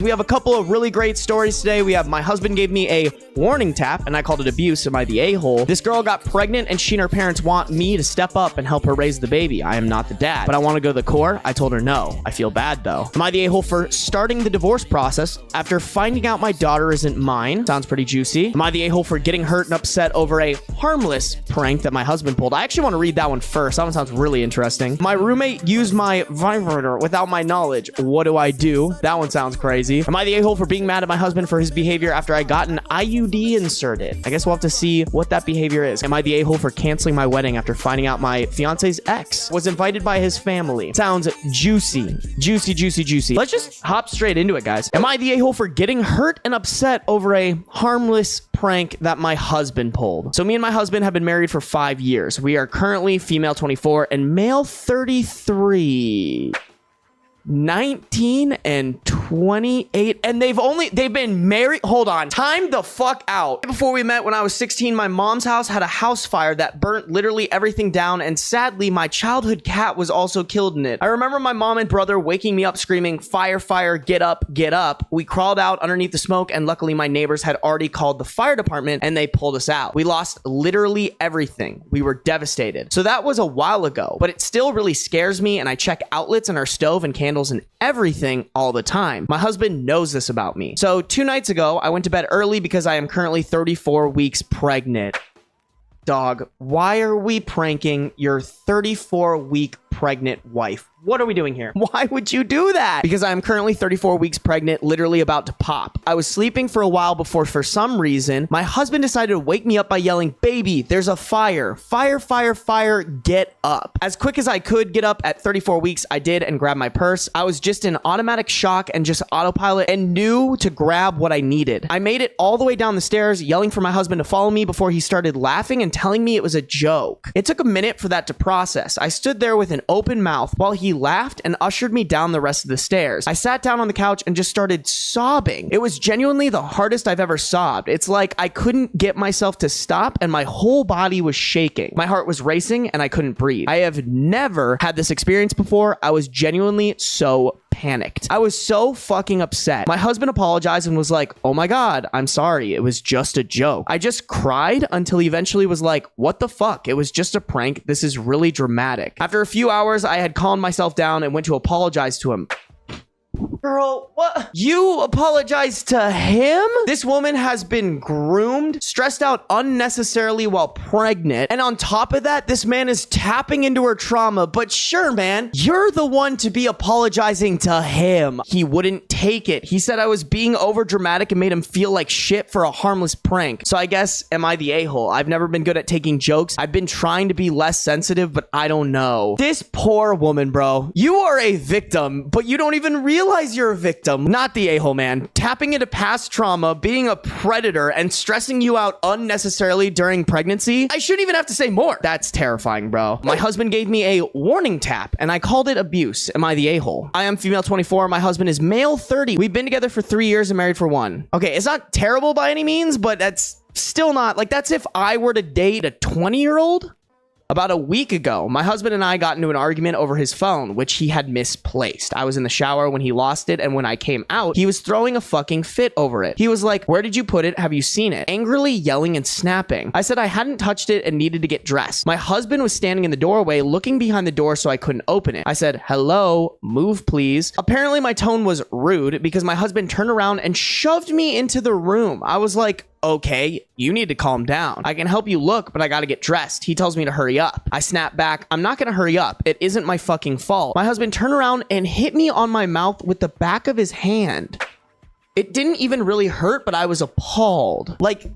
We have a couple of really great stories today. We have my husband gave me a warning tap and I called it abuse. Am I the a-hole? This girl got pregnant and she and her parents want me to step up and help her raise the baby. I am not the dad, but I want to go to the core. I told her no. I feel bad though. Am I the a-hole for starting the divorce process after finding out my daughter isn't mine? Sounds pretty juicy. Am I the a-hole for getting hurt and upset over a harmless prank that my husband pulled? I actually want to read that one first. That one sounds really interesting. My roommate used my vibrator without my knowledge. What do I do? That one sounds crazy. Am I the a-hole for being mad at my husband for his behavior after I got an IUD inserted? I guess we'll have to see what that behavior is. Am I the a-hole for canceling my wedding after finding out my fiance's ex was invited by his family? Sounds juicy. Juicy, juicy, juicy. Let's just hop straight into it, guys. Am I the a-hole for getting hurt and upset over a harmless prank that my husband pulled? So me and my husband have been married for 5 years. We are currently female 24 and male 33. 19 and 28, and they've been married. Hold on, time the fuck out. Before we met when I was 16, my mom's house had a house fire that burnt literally everything down, and sadly my childhood cat was also killed in it. I remember my mom and brother waking me up screaming, fire, fire, get up, get up. We crawled out underneath the smoke, and luckily my neighbors had already called the fire department and they pulled us out. We lost literally everything. We were devastated. So that was a while ago, but it still really scares me, and I check outlets in our stove and candles and everything all the time. My husband knows this about me. So 2 nights ago, I went to bed early because I am currently 34 weeks pregnant. Dog, why are we pranking your 34-week pregnant wife? What are we doing here? Why would you do that? Because I am currently 34 weeks pregnant, literally about to pop. I was sleeping for a while before, for some reason, my husband decided to wake me up by yelling, baby, there's a fire. Fire, fire, fire, get up. As quick as I could get up at 34 weeks, I did and grabbed my purse. I was just in automatic shock and just autopilot and knew to grab what I needed. I made it all the way down the stairs, yelling for my husband to follow me before he started laughing and telling me it was a joke. It took a minute for that to process. I stood there with an open mouth while he laughed and ushered me down the rest of the stairs. I sat down on the couch and just started sobbing. It was genuinely the hardest I've ever sobbed. It's like I couldn't get myself to stop and my whole body was shaking. My heart was racing and I couldn't breathe. I have never had this experience before. I was genuinely so panicked. I was so fucking upset. My husband apologized and was like, oh my God, I'm sorry. It was just a joke. I just cried until he eventually was like, what the fuck? It was just a prank. This is really dramatic. After a few hours, I had calmed myself down and went to apologize to him. Girl, what? You apologized to him? This woman has been groomed, stressed out unnecessarily while pregnant, and on top of that, this man is tapping into her trauma. But sure, man, you're the one to be apologizing to him. He wouldn't take it. He said I was being over dramatic and made him feel like shit for a harmless prank. So I guess, am I the a-hole? I've never been good at taking jokes. I've been trying to be less sensitive, but I don't know. This poor woman, bro. You are a victim, but you don't even realize you're a victim. Not the a-hole, man. Tapping into past trauma, being a predator, and stressing you out unnecessarily during pregnancy. I shouldn't even have to say more. That's terrifying, bro. My husband gave me a warning tap, and I called it abuse. Am I the a-hole? I am female 24. My husband is male 30. We've been together for 3 years and married for 1. Okay, it's not terrible by any means, but that's still not, like, that's if I were to date a 20-year-old. About a week ago, my husband and I got into an argument over his phone, which he had misplaced. I was in the shower when he lost it, and when I came out, he was throwing a fucking fit over it. He was like, where did you put it? Have you seen it? Angrily yelling and snapping. I said I hadn't touched it and needed to get dressed. My husband was standing in the doorway, looking behind the door so I couldn't open it. I said, hello, move please. Apparently my tone was rude because my husband turned around and shoved me into the room. I was like, okay, you need to calm down. I can help you look, but I gotta get dressed. He tells me to hurry up. I snap back. I'm not gonna hurry up. It isn't my fucking fault. My husband turned around and hit me on my mouth with the back of his hand. It didn't even really hurt, but I was appalled. Like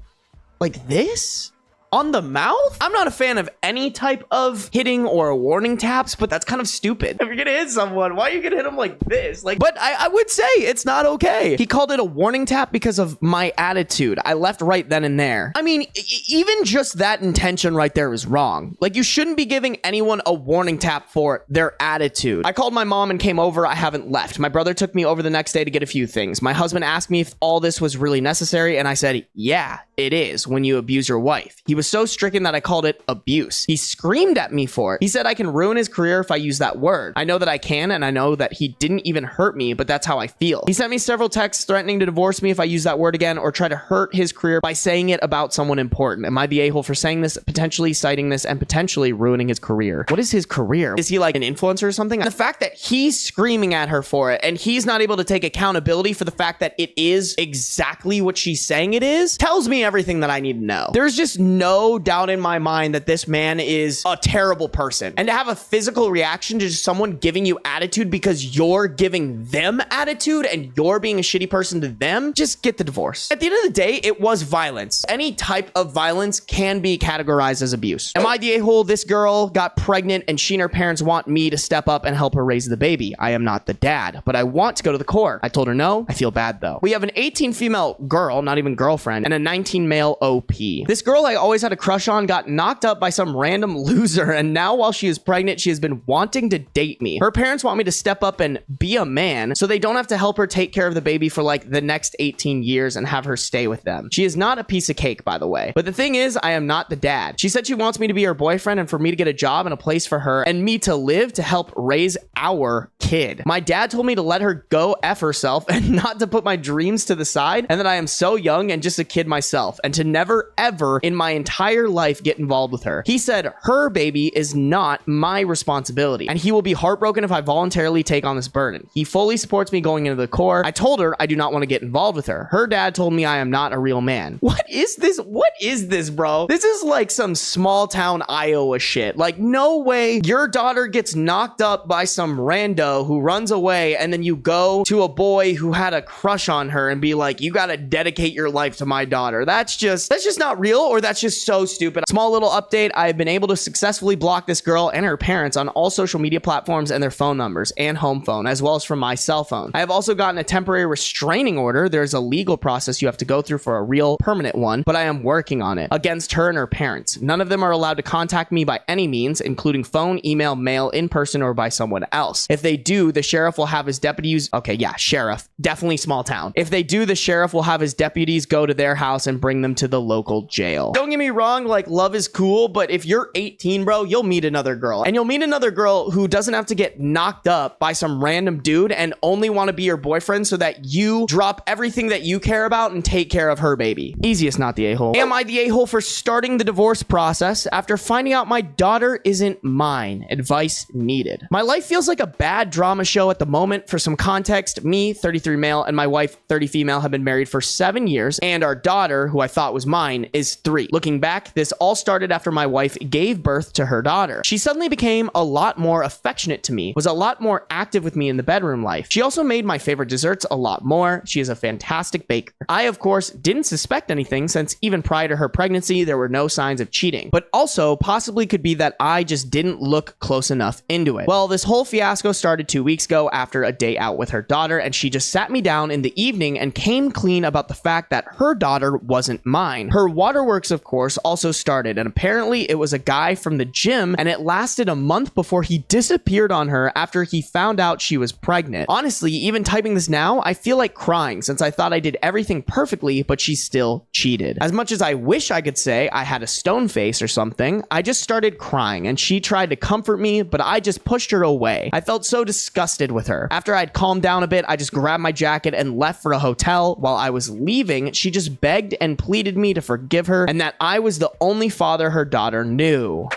this? On the mouth? I'm not a fan of any type of hitting or warning taps, but that's kind of stupid. If you're gonna hit someone, why are you gonna hit them like this? But I would say it's not okay. He called it a warning tap because of my attitude. I left right then and there. I mean, even just that intention right there is wrong. Like, you shouldn't be giving anyone a warning tap for their attitude. I called my mom and came over. I haven't left. My brother took me over the next day to get a few things. My husband asked me if all this was really necessary, and I said, yeah, it is when you abuse your wife. He was was so stricken that I called it abuse. He screamed at me for it. He said I can ruin his career if I use that word. I know that I can, and I know that he didn't even hurt me, but that's how I feel. He sent me several texts threatening to divorce me if I use that word again or try to hurt his career by saying it about someone important. Am I the a-hole for saying this, potentially citing this, and potentially ruining his career? What is his career? Is he like an influencer or something? The fact that he's screaming at her for it and he's not able to take accountability for the fact that it is exactly what she's saying it is tells me everything that I need to know. There's just no doubt in my mind that this man is a terrible person. And to have a physical reaction to just someone giving you attitude because you're giving them attitude and you're being a shitty person to them, just get the divorce. At the end of the day, it was violence. Any type of violence can be categorized as abuse. Am I the a-hole? This girl got pregnant and she and her parents want me to step up and help her raise the baby. I am not the dad, but I want to go to the court. I told her no. I feel bad though. We have an 18 female girl, not even girlfriend, and a 19 male OP. This girl I always had a crush on got knocked up by some random loser, and now while she is pregnant, she has been wanting to date me. Her parents want me to step up and be a man so they don't have to help her take care of the baby for like the next 18 years and have her stay with them. She is not a piece of cake, by the way. But the thing is, I am not the dad. She said she wants me to be her boyfriend and for me to get a job and a place for her and me to live to help raise our kid. My dad told me to let her go F herself and not to put my dreams to the side, and that I am so young and just a kid myself, and to never ever in my entire life get involved with her. He said her baby is not my responsibility, and he will be heartbroken if I voluntarily take on this burden. He fully supports me going into the core. I told her I do not want to get involved with her. Her dad told me I am not a real man. What is this? What is this, bro? This is like some small town Iowa shit. Like, no way your daughter gets knocked up by some rando who runs away, and then you go to a boy who had a crush on her and be like, you gotta dedicate your life to my daughter. That's just not real, or that's just so stupid. Small little update. I've been able to successfully block this girl and her parents on all social media platforms and their phone numbers and home phone, as well as from my cell phone. I have also gotten a temporary restraining order. There's a legal process you have to go through for a real permanent one, but I am working on it against her and her parents. None of them are allowed to contact me by any means, including phone, email, mail, in person, or by someone else. If they do, the sheriff will have his deputies. Okay, yeah, sheriff. Definitely small town. If they do, the sheriff will have his deputies go to their house and bring them to the local jail. Don't get me wrong, like, love is cool, but if you're 18, bro, you'll meet another girl. And you'll meet another girl who doesn't have to get knocked up by some random dude and only want to be your boyfriend so that you drop everything that you care about and take care of her baby. Easiest not the a-hole. Am I the a-hole for starting the divorce process after finding out my daughter isn't mine? Advice needed. My life feels like a bad drama show at the moment. For some context, me, 33 male, and my wife, 30 female, have been married for 7 years, and our daughter, who I thought was mine, is 3. Looking back, this all started after my wife gave birth to her daughter. She suddenly became a lot more affectionate to me, was a lot more active with me in the bedroom life. She also made my favorite desserts a lot more. She is a fantastic baker. I, of course, didn't suspect anything since even prior to her pregnancy, there were no signs of cheating, but also possibly could be that I just didn't look close enough into it. Well, this whole fiasco started 2 weeks ago after a day out with her daughter, and she just sat me down in the evening and came clean about the fact that her daughter wasn't mine. Her waterworks, of course, also started, and apparently it was a guy from the gym, and it lasted a month before he disappeared on her after he found out she was pregnant. Honestly, even typing this now, I feel like crying since I thought I did everything perfectly, but she still cheated. As much as I wish I could say I had a stone face or something, I just started crying, and she tried to comfort me, but I just pushed her away. I felt so disgusted with her. After I'd calmed down a bit, I just grabbed my jacket and left for a hotel. While I was leaving, she just begged and pleaded me to forgive her and that I was the only father her daughter knew.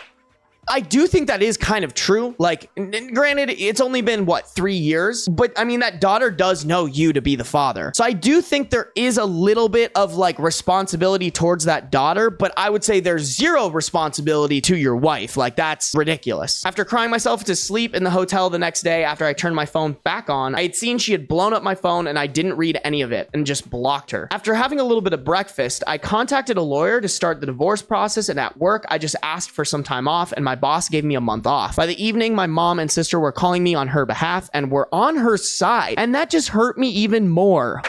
I do think that is kind of true. Like, granted, it's only been, what, 3 years? But, I mean, that daughter does know you to be the father. So I do think there is a little bit of, like, responsibility towards that daughter, but I would say there's zero responsibility to your wife. Like, that's ridiculous. After crying myself to sleep in the hotel the next day after I turned my phone back on, I had seen she had blown up my phone and I didn't read any of it and just blocked her. After having a little bit of breakfast, I contacted a lawyer to start the divorce process, and at work, I just asked for some time off, and my boss gave me a month off. By the evening, my mom and sister were calling me on her behalf and were on her side, and that just hurt me even more.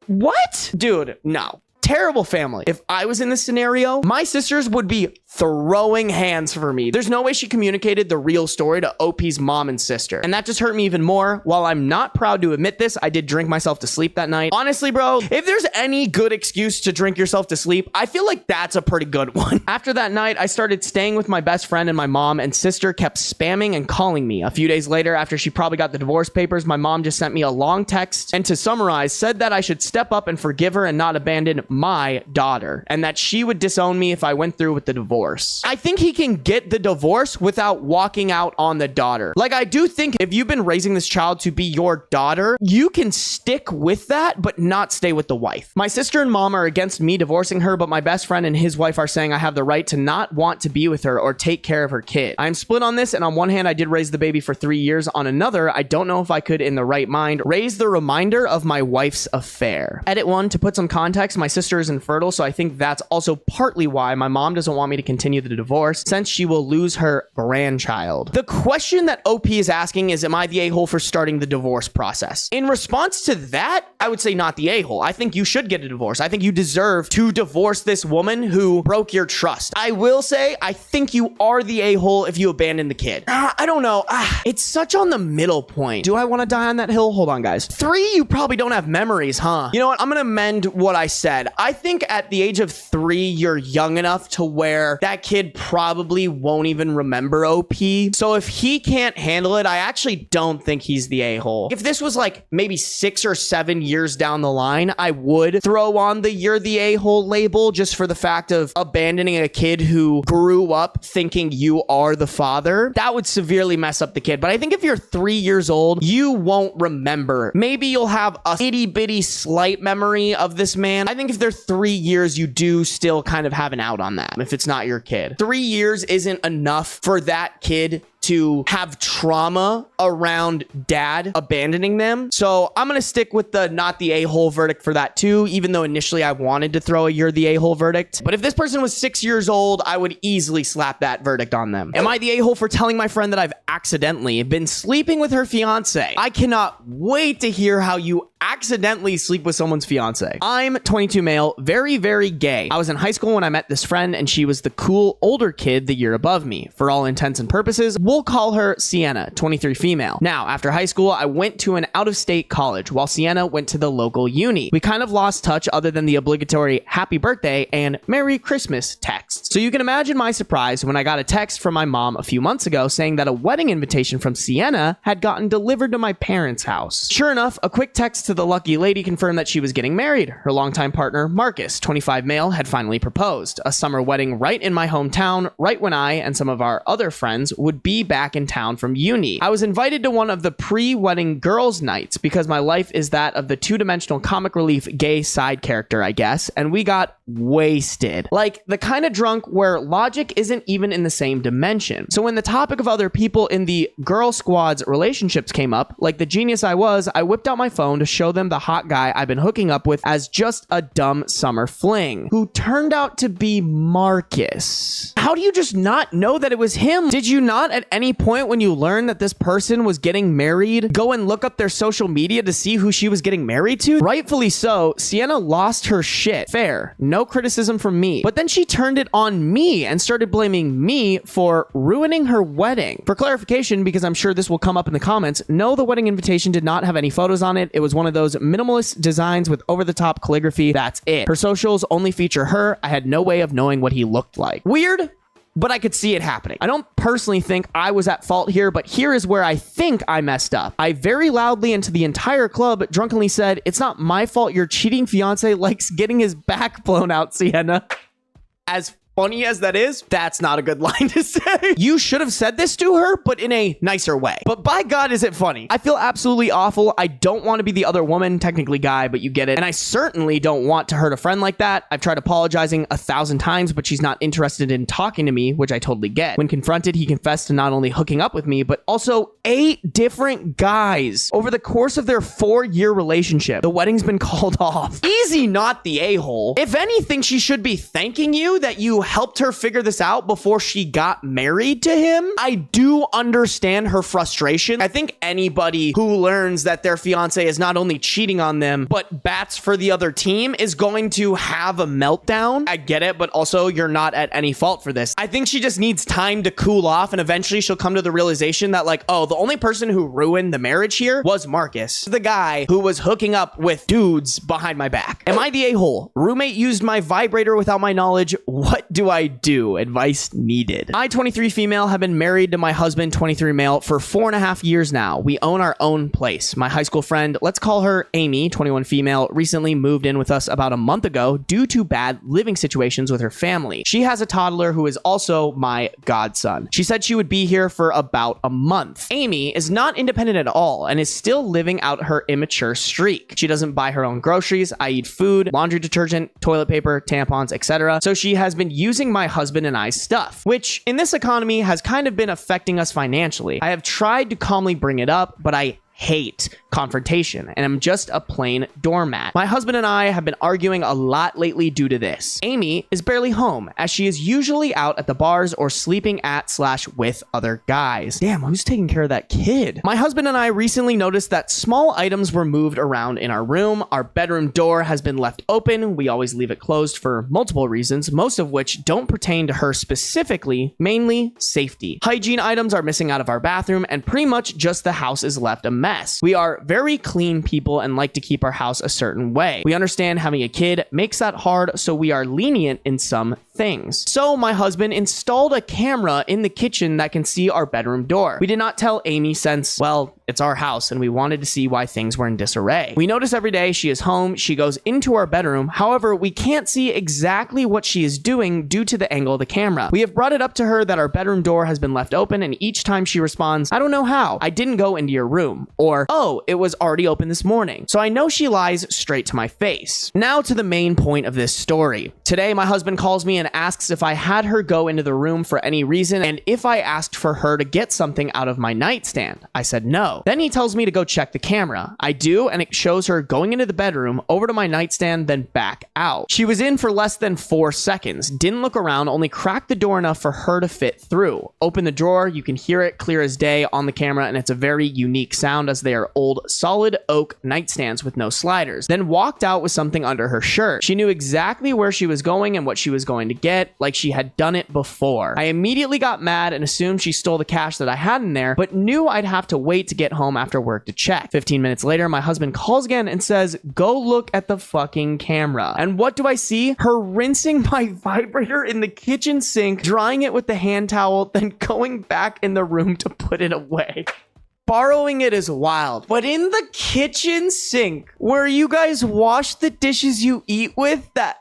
What? Dude, no. Terrible family. If I was in this scenario, my sisters would be throwing hands for me. There's no way she communicated the real story to OP's mom and sister. And that just hurt me even more. While I'm not proud to admit this, I did drink myself to sleep that night. Honestly, bro, if there's any good excuse to drink yourself to sleep, I feel like that's a pretty good one. After that night, I started staying with my best friend, and my mom and sister kept spamming and calling me. A few days later, after she probably got the divorce papers, my mom just sent me a long text, and to summarize, said that I should step up and forgive her and not abandon my daughter, and that she would disown me if I went through with the divorce. I think he can get the divorce without walking out on the daughter. Like, I do think if you've been raising this child to be your daughter, you can stick with that, but not stay with the wife. My sister and mom are against me divorcing her, but my best friend and his wife are saying I have the right to not want to be with her or take care of her kid. I'm split on this, and on one hand, I did raise the baby for 3 years. On another, I don't know if I could, in the right mind, raise the reminder of my wife's affair. Edit 1, to put some context, my sister is infertile, so I think that's also partly why my mom doesn't want me to continue the divorce, since she will lose her grandchild. The question that OP is asking is, am I the a-hole for starting the divorce process? In response to that, I would say not the a-hole. I think you should get a divorce. I think you deserve to divorce this woman who broke your trust. I will say, I think you are the a-hole if you abandon the kid. I don't know. It's such on the middle point. Do I want to die on that hill? Hold on, guys. 3, you probably don't have memories, huh? You know what? I'm gonna amend what I said. I think at the age of 3, you're young enough to where that kid probably won't even remember OP. So if he can't handle it, I actually don't think he's the a-hole. If this was like maybe 6 or 7 years down the line, I would throw on the you're the a-hole label, just for the fact of abandoning a kid who grew up thinking you are the father. That would severely mess up the kid. But I think if you're 3 years old, you won't remember. Maybe you'll have a itty bitty slight memory of this man. I think if they're 3 years, you do still kind of have an out on that if it's not your kid. 3 years isn't enough for that kid to have trauma around dad abandoning them. So I'm going to stick with the not the a-hole verdict for that too, even though initially I wanted to throw a you're the a-hole verdict. But if this person was 6 years old, I would easily slap that verdict on them. Am I the a-hole for telling my friend that I've accidentally been sleeping with her fiance? I cannot wait to hear how you accidentally sleep with someone's fiance. I'm 22 male, very, very gay. I was in high school when I met this friend, and she was the cool older kid the year above me. For all intents and purposes, we'll call her Sienna, 23 female. Now, after high school, I went to an out-of-state college, while Sienna went to the local uni. We kind of lost touch other than the obligatory happy birthday and Merry Christmas texts. So you can imagine my surprise when I got a text from my mom a few months ago saying that a wedding invitation from Sienna had gotten delivered to my parents' house. Sure enough, a quick text to the lucky lady confirmed that she was getting married. Her longtime partner, Marcus, 25 male, had finally proposed. A summer wedding right in my hometown, right when I and some of our other friends would be back in town from uni. I was invited to one of the pre-wedding girls' nights because my life is that of the two-dimensional comic relief gay side character, I guess, and we got wasted. Like, the kind of drunk where logic isn't even in the same dimension. So when the topic of other people in the girl squad's relationships came up, like the genius I was, I whipped out my phone to show them the hot guy I've been hooking up with as just a dumb summer fling, who turned out to be Marcus. How do you just not know that it was him? Did you not at any point when you learned that this person was getting married go and look up their social media to see who she was getting married to? Rightfully so, Sienna lost her shit. Fair. No criticism from me. But then she turned it on me and started blaming me for ruining her wedding. For clarification, because I'm sure this will come up in the comments, no, the wedding invitation did not have any photos on it. It was one of those minimalist designs with over-the-top calligraphy. That's it. Her socials only feature her. I had no way of knowing what he looked like. Weird, but I could see it happening. I don't personally think I was at fault here, but here is where I think I messed up. I very loudly and to the entire club drunkenly said, "It's not my fault your cheating fiance likes getting his back blown out, Sienna." As funny as that is, that's not a good line to say. You should have said this to her, but in a nicer way. But by God, is it funny? I feel absolutely awful. I don't want to be the other woman, technically guy, but you get it. And I certainly don't want to hurt a friend like that. I've tried apologizing 1,000 times, but she's not interested in talking to me, which I totally get. When confronted, he confessed to not only hooking up with me, but also 8 different guys over the course of their 4-year relationship. The wedding's been called off. Easy, not the a-hole. If anything, she should be thanking you that you helped her figure this out before she got married to him. I do understand her frustration. I think anybody who learns that their fiance is not only cheating on them, but bats for the other team is going to have a meltdown. I get it, but also you're not at any fault for this. I think she just needs time to cool off, and eventually she'll come to the realization that, like, oh, the only person who ruined the marriage here was Marcus, the guy who was hooking up with dudes behind my back. Am I the a-hole? Roommate used my vibrator without my knowledge. What do I do? Advice needed. I, 23 female, have been married to my husband, 23 male, for 4.5 years now. We own our own place. My high school friend, let's call her Amy, 21 female, recently moved in with us about a month ago due to bad living situations with her family. She has a toddler who is also my godson. She said she would be here for about a month. Amy is not independent at all and is still living out her immature streak. She doesn't buy her own groceries, i.e. food, laundry detergent, toilet paper, tampons, etc. So she has been using my husband and I's stuff, which in this economy has kind of been affecting us financially. I have tried to calmly bring it up, but I hate confrontation, and I'm just a plain doormat. My husband and I have been arguing a lot lately due to this. Amy is barely home, as she is usually out at the bars or sleeping at/with other guys. Damn, who's taking care of that kid? My husband and I recently noticed that small items were moved around in our room. Our bedroom door has been left open. We always leave it closed for multiple reasons, most of which don't pertain to her specifically, mainly safety. Hygiene items are missing out of our bathroom, and pretty much just the house is left a mess. We are very clean people and like to keep our house a certain way. We understand having a kid makes that hard, so we are lenient in some things. So my husband installed a camera in the kitchen that can see our bedroom door. We did not tell Amy since, well, it's our house and we wanted to see why things were in disarray. We notice every day she is home, she goes into our bedroom. However, we can't see exactly what she is doing due to the angle of the camera. We have brought it up to her that our bedroom door has been left open, and each time she responds, I don't know how. I didn't go into your room. Or, oh, it was already open this morning. So I know she lies straight to my face. Now to the main point of this story. Today, my husband calls me and asks if I had her go into the room for any reason and if I asked for her to get something out of my nightstand. I said no. Then he tells me to go check the camera. I do, and it shows her going into the bedroom, over to my nightstand, then back out. She was in for less than 4 seconds, didn't look around, only cracked the door enough for her to fit through. Open the drawer, you can hear it clear as day on the camera, and it's a very unique sound as they are old solid oak nightstands with no sliders. Then walked out with something under her shirt. She knew exactly where she was going and what she was going to get, like she had done it before. I immediately got mad and assumed she stole the cash that I had in there, but knew I'd have to wait to get home after work to check. 15 minutes later, my husband calls again and says, go look at the fucking camera. And what do I see? Her rinsing my vibrator in the kitchen sink, drying it with the hand towel, then going back in the room to put it away. Borrowing it is wild, but in the kitchen sink where you guys wash the dishes you eat with, that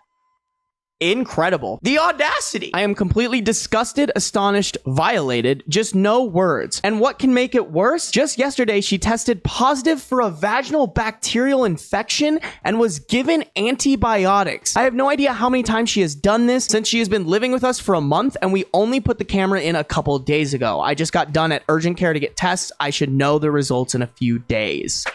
incredible. The audacity. I am completely disgusted, astonished, violated, just no words. And what can make it worse? Just yesterday, she tested positive for a vaginal bacterial infection and was given antibiotics. I have no idea how many times she has done this since she has been living with us for a month, and we only put the camera in a couple days ago. I just got done at urgent care to get tests. I should know the results in a few days.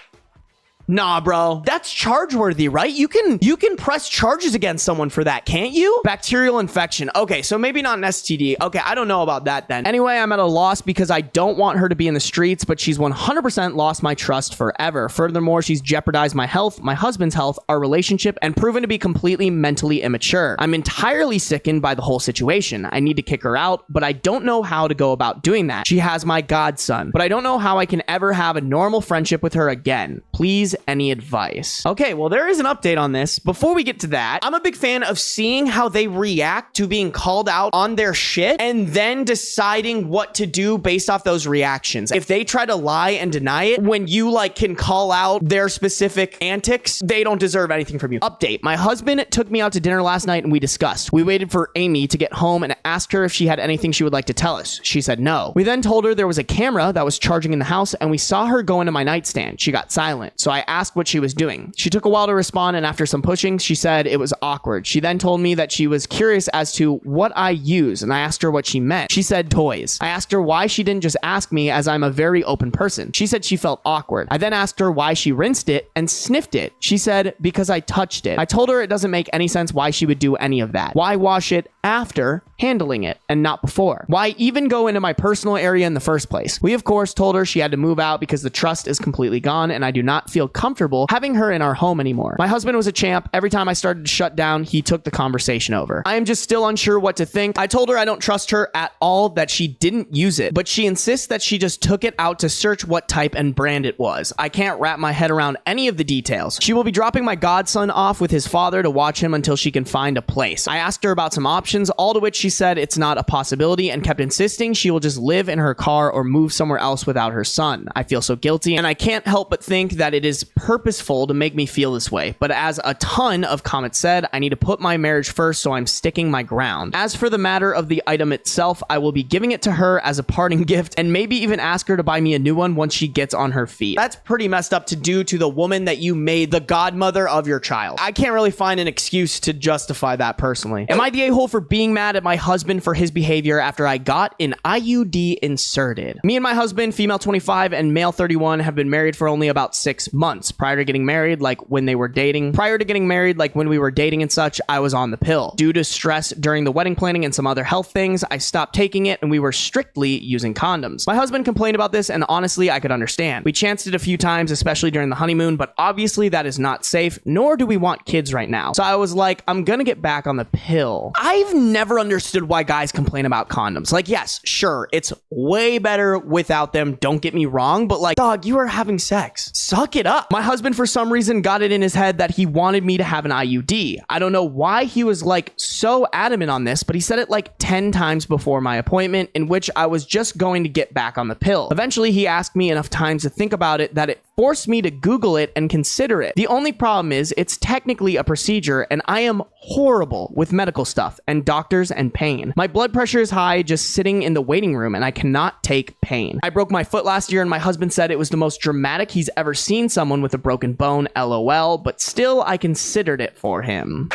Nah, bro. That's charge-worthy, right? You can press charges against someone for that, can't you? Bacterial infection. Okay, so maybe not an STD. Okay, I don't know about that then. Anyway, I'm at a loss because I don't want her to be in the streets, but she's 100% lost my trust forever. Furthermore, she's jeopardized my health, my husband's health, our relationship, and proven to be completely mentally immature. I'm entirely sickened by the whole situation. I need to kick her out, but I don't know how to go about doing that. She has my godson, but I don't know how I can ever have a normal friendship with her again. Please, any advice? Okay, well, there is an update on this. Before we get to that, I'm a big fan of seeing how they react to being called out on their shit and then deciding what to do based off those reactions. If they try to lie and deny it, when you like can call out their specific antics, they don't deserve anything from you. Update. My husband took me out to dinner last night and we discussed. We waited for Amy to get home and asked her if she had anything she would like to tell us. She said no. We then told her there was a camera that was charging in the house and we saw her go into my nightstand. She got silent. silent. So I asked what she was doing. She took a while to respond, and after some pushing, she said it was awkward. She then told me that she was curious as to what I use, and I asked her what she meant. She said toys. I asked her why she didn't just ask me, as I'm a very open person. She said she felt awkward. I then asked her why she rinsed it and sniffed it. She said because I touched it. I told her it doesn't make any sense why she would do any of that. Why wash it after handling it and not before? Why even go into my personal area in the first place? We of course told her she had to move out because the trust is completely gone and I do not feel comfortable having her in our home anymore. My husband was a champ. Every time I started to shut down, he took the conversation over. I am just still unsure what to think. I told her I don't trust her at all, that she didn't use it, but she insists that she just took it out to search what type and brand it was. I can't wrap my head around any of the details. She will be dropping my godson off with his father to watch him until she can find a place. I asked her about some options, all to which she said it's not a possibility and kept insisting she will just live in her car or move somewhere else without her son. I feel so guilty, and I can't help but think that it is purposeful to make me feel this way. But as a ton of comments said, I need to put my marriage first, so I'm sticking my ground. As for the matter of the item itself, I will be giving it to her as a parting gift and maybe even ask her to buy me a new one once she gets on her feet. That's pretty messed up to do to the woman that you made the godmother of your child. I can't really find an excuse to justify that personally. Am I the a-hole for being mad at my husband for his behavior after I got an IUD inserted? Me and my husband, female 25 and male 31, have been married for only about 6 months. Prior to getting married, like when we were dating and such, I was on the pill. Due to stress during the wedding planning and some other health things, I stopped taking it and we were strictly using condoms. My husband complained about this, and honestly, I could understand. We chanced it a few times, especially during the honeymoon, but obviously that is not safe, nor do we want kids right now. So I was like, I'm gonna get back on the pill. I've never understood why guys complain about condoms. Like, yes, sure, it's way better without them, don't get me wrong, but like, dog, you are having sex. Suck it up. My husband, for some reason, got it in his head that he wanted me to have an IUD. I don't know why he was like so adamant on this, but he said it like 10 times before my appointment, in which I was just going to get back on the pill. Eventually, he asked me enough times to think about it that it forced me to Google it and consider it. The only problem is it's technically a procedure, and I am horrible with medical stuff and doctors and pain. My blood pressure is high just sitting in the waiting room, and I cannot take pain. I broke my foot last year, and my husband said it was the most dramatic he's ever seen someone with a broken bone, LOL, but still I considered it for him.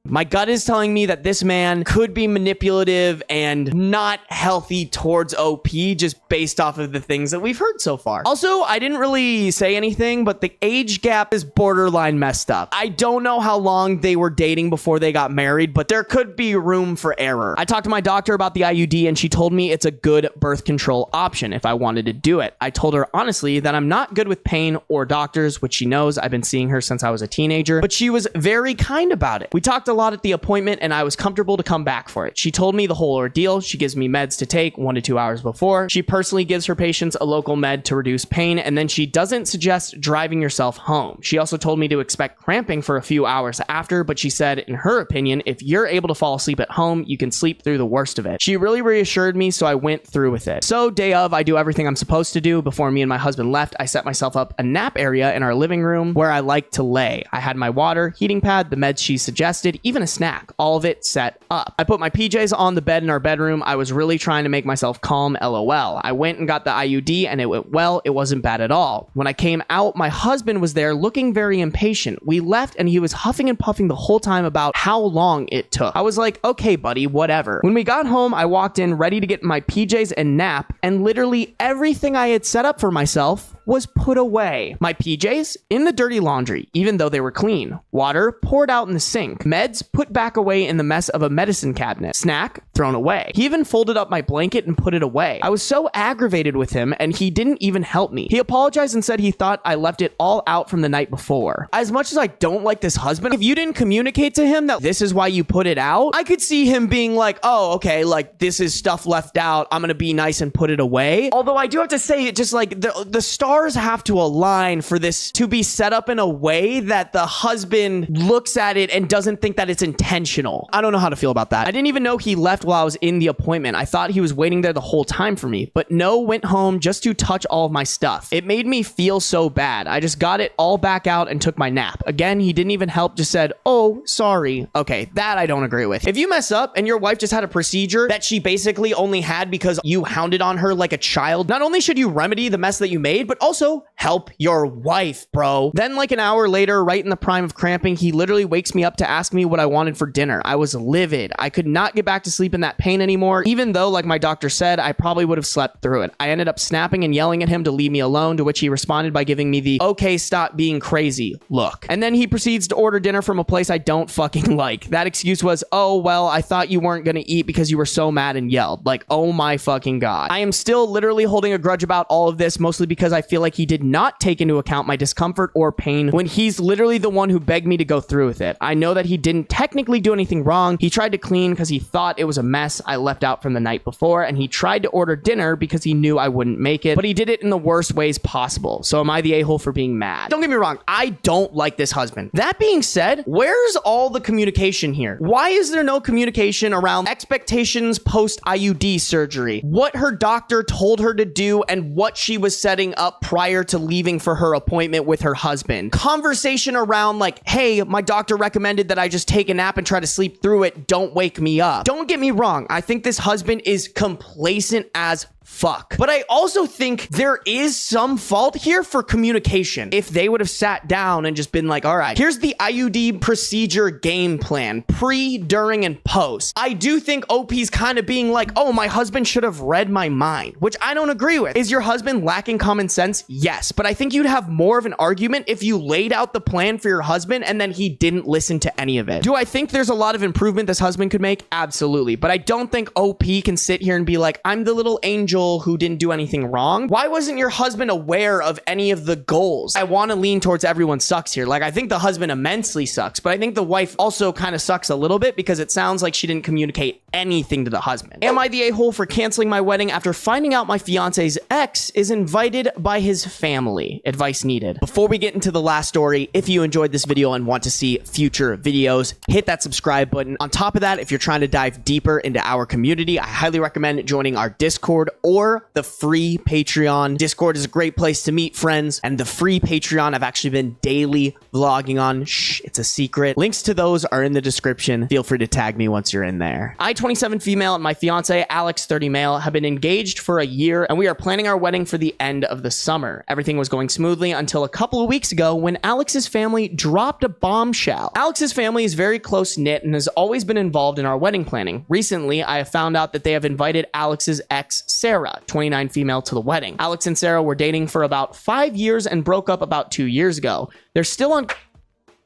My gut is telling me that this man could be manipulative and not healthy towards OP just based off of the things that we've heard so far. Also, I didn't really say anything, but the age gap is borderline messed up. I don't know how long they were dating before they got married, but there could be room for error. I talked to my doctor about the IUD, and she told me it's a good birth control option if I wanted to do it. I told her honestly that I'm not good with pain or doctors, which she knows. I've been seeing her since I was a teenager, but she was very kind about it. We talked a lot at the appointment, and I was comfortable to come back for it. She told me the whole ordeal. She gives me meds to take 1 to 2 hours before. She personally gives her patients a local med to reduce pain, and then she doesn't suggest driving yourself home. She also told me to expect cramping for a few hours after, but she said, in her opinion, if you're able to fall asleep at home, you can sleep through the worst of it. She really reassured me, so I went through with it. So day of, I do everything I'm supposed to do. Before me and my husband left, I set myself up a nap area in our living room where I like to lay. I had my water, heating pad, the meds she suggested, even a snack, all of it set up. I put my PJs on the bed in our bedroom. I was really trying to make myself calm, LOL. I went and got the IUD, and it went well. It wasn't bad at all. When I came out, my husband was there looking very impatient. We left, and he was huffing and puffing the whole time about how long it took. I was like, okay, buddy, whatever. When we got home, I walked in ready to get my PJs and nap, and literally everything I had set up for myself was put away. My PJs in the dirty laundry, even though they were clean. Water poured out in the sink. Meds put back away in the mess of a medicine cabinet. Snack thrown away. He even folded up my blanket and put it away. I was so aggravated with him, and he didn't even help me. He apologized and said he thought I left it all out from the night before. As much as I don't like this husband, if you didn't communicate to him that this is why you put it out, I could see him being like, oh, okay, like this is stuff left out. I'm gonna be nice and put it away. Although I do have to say, it just like the stars have to align for this to be set up in a way that the husband looks at it and doesn't think that it's intentional. I don't know how to feel about that. I didn't even know he left while I was in the appointment. I thought he was waiting there the whole time for me, but no, went home just to touch all of my stuff. It made me feel so bad. I just got it all back out and took my nap. Again, he didn't even help, just said, oh, sorry. Okay, that I don't agree with. If you mess up and your wife just had a procedure that she basically only had because you hounded on her like a child, not only should you remedy the mess that you made, but also help your wife, bro. Then like an hour later, right in the prime of cramping, he literally wakes me up to ask me what I wanted for dinner. I was livid. I could not get back to sleep in that pain anymore, even though, like my doctor said, I probably would have slept through it. I ended up snapping and yelling at him to leave me alone, to which he responded by giving me the "okay, stop being crazy" look. And then he proceeds to order dinner from a place I don't fucking like. That excuse was, "Oh, well, I thought you weren't gonna eat because you were so mad and yelled." Like, oh my fucking God. I am still literally holding a grudge about all of this, mostly because I feel like he did not take into account my discomfort or pain when he's literally the one who begged me to go through with it. I know that he didn't technically do anything wrong. He tried to clean because he thought it was a mess I left out from the night before, and he tried to order dinner because he knew I wouldn't make it, but he did it in the worst ways possible. So am I the a-hole for being mad? Don't get me wrong, I don't like this husband. That being said, where's all the communication here? Why is there no communication around expectations post-IUD surgery, what her doctor told her to do, and what she was setting up prior to leaving for her appointment with her husband? Conversation around like, hey, my doctor recommended that I just take a nap and try to sleep through it. Don't wake me up. Don't get me wrong. I think this husband is complacent as fuck. But I also think there is some fault here for communication. If they would have sat down and just been like, all right, here's the IUD procedure game plan, pre, during, and post. I do think OP's kind of being like, oh, my husband should have read my mind, which I don't agree with. Is your husband lacking common sense? Yes. But I think you'd have more of an argument if you laid out the plan for your husband and then he didn't listen to any of it. Do I think there's a lot of improvement this husband could make? Absolutely. But I don't think OP can sit here and be like, I'm the little angel who didn't do anything wrong. Why wasn't your husband aware of any of the goals? I want to lean towards everyone sucks here. Like, I think the husband immensely sucks, but I think the wife also kind of sucks a little bit because it sounds like she didn't communicate anything to the husband. Am I the a-hole for canceling my wedding after finding out my fiance's ex is invited by his family? Advice needed. Before we get into the last story, if you enjoyed this video and want to see future videos, hit that subscribe button. On top of that, if you're trying to dive deeper into our community, I highly recommend joining our Discord or the free Patreon. Discord is a great place to meet friends, and the free Patreon I've actually been daily vlogging on. Shh, it's a secret. Links to those are in the description. Feel free to tag me once you're in there. I, 27 female, and my fiance, Alex, 30 male, have been engaged for a year, and we are planning our wedding for the end of the summer. Everything was going smoothly until a couple of weeks ago when Alex's family dropped a bombshell. Alex's family is very close-knit and has always been involved in our wedding planning. Recently, I have found out that they have invited Alex's ex, Sarah, 29 female, to the wedding. Alex and Sarah were dating for about 5 years and broke up about 2 years ago. They're still on...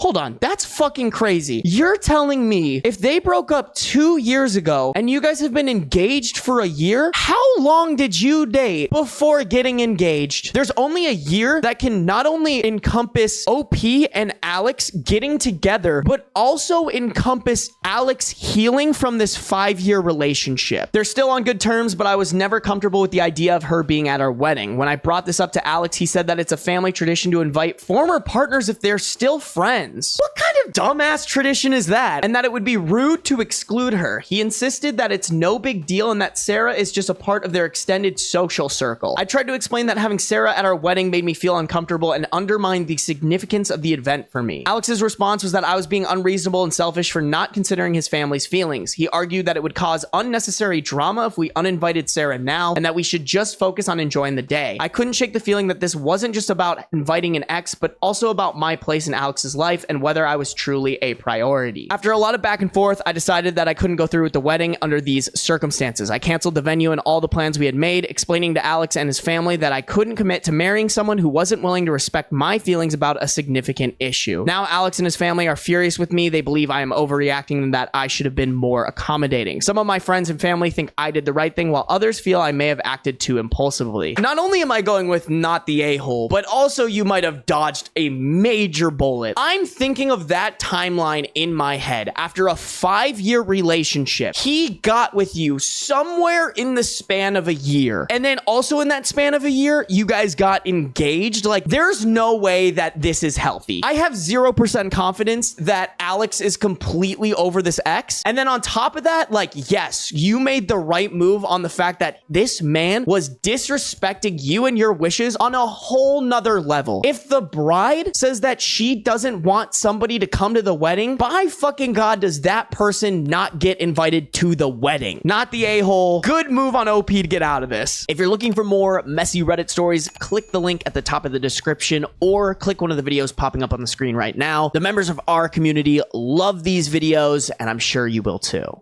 Hold on, that's fucking crazy. You're telling me if they broke up 2 years ago and you guys have been engaged for a year, how long did you date before getting engaged? There's only a year that can not only encompass OP and Alex getting together, but also encompass Alex healing from this 5-year relationship. They're still on good terms, but I was never comfortable with the idea of her being at our wedding. When I brought this up to Alex, he said that it's a family tradition to invite former partners if they're still friends. What kind of dumbass tradition is that? And that it would be rude to exclude her. He insisted that it's no big deal and that Sarah is just a part of their extended social circle. I tried to explain that having Sarah at our wedding made me feel uncomfortable and undermined the significance of the event for me. Alex's response was that I was being unreasonable and selfish for not considering his family's feelings. He argued that it would cause unnecessary drama if we uninvited Sarah now and that we should just focus on enjoying the day. I couldn't shake the feeling that this wasn't just about inviting an ex, but also about my place in Alex's life and whether I was truly a priority. After a lot of back and forth, I decided that I couldn't go through with the wedding under these circumstances. I canceled the venue and all the plans we had made, explaining to Alex and his family that I couldn't commit to marrying someone who wasn't willing to respect my feelings about a significant issue. Now Alex and his family are furious with me. They believe I am overreacting and that I should have been more accommodating. Some of my friends and family think I did the right thing, while others feel I may have acted too impulsively. Not only am I going with not the a-hole, but also you might have dodged a major bullet. I'm thinking of that timeline in my head. After a 5-year relationship, he got with you somewhere in the span of a year. And then also in that span of a year, you guys got engaged. Like, there's no way that this is healthy. I have 0% confidence that Alex is completely over this ex. And then on top of that, like, yes, you made the right move on the fact that this man was disrespecting you and your wishes on a whole nother level. If the bride says that she doesn't want want somebody to come to the wedding, by fucking God, does that person not get invited to the wedding? Not the a-hole. Good move on OP to get out of this. If you're looking for more messy Reddit stories, click the link at the top of the description or click one of the videos popping up on the screen right now. The members of our community love these videos, and I'm sure you will too.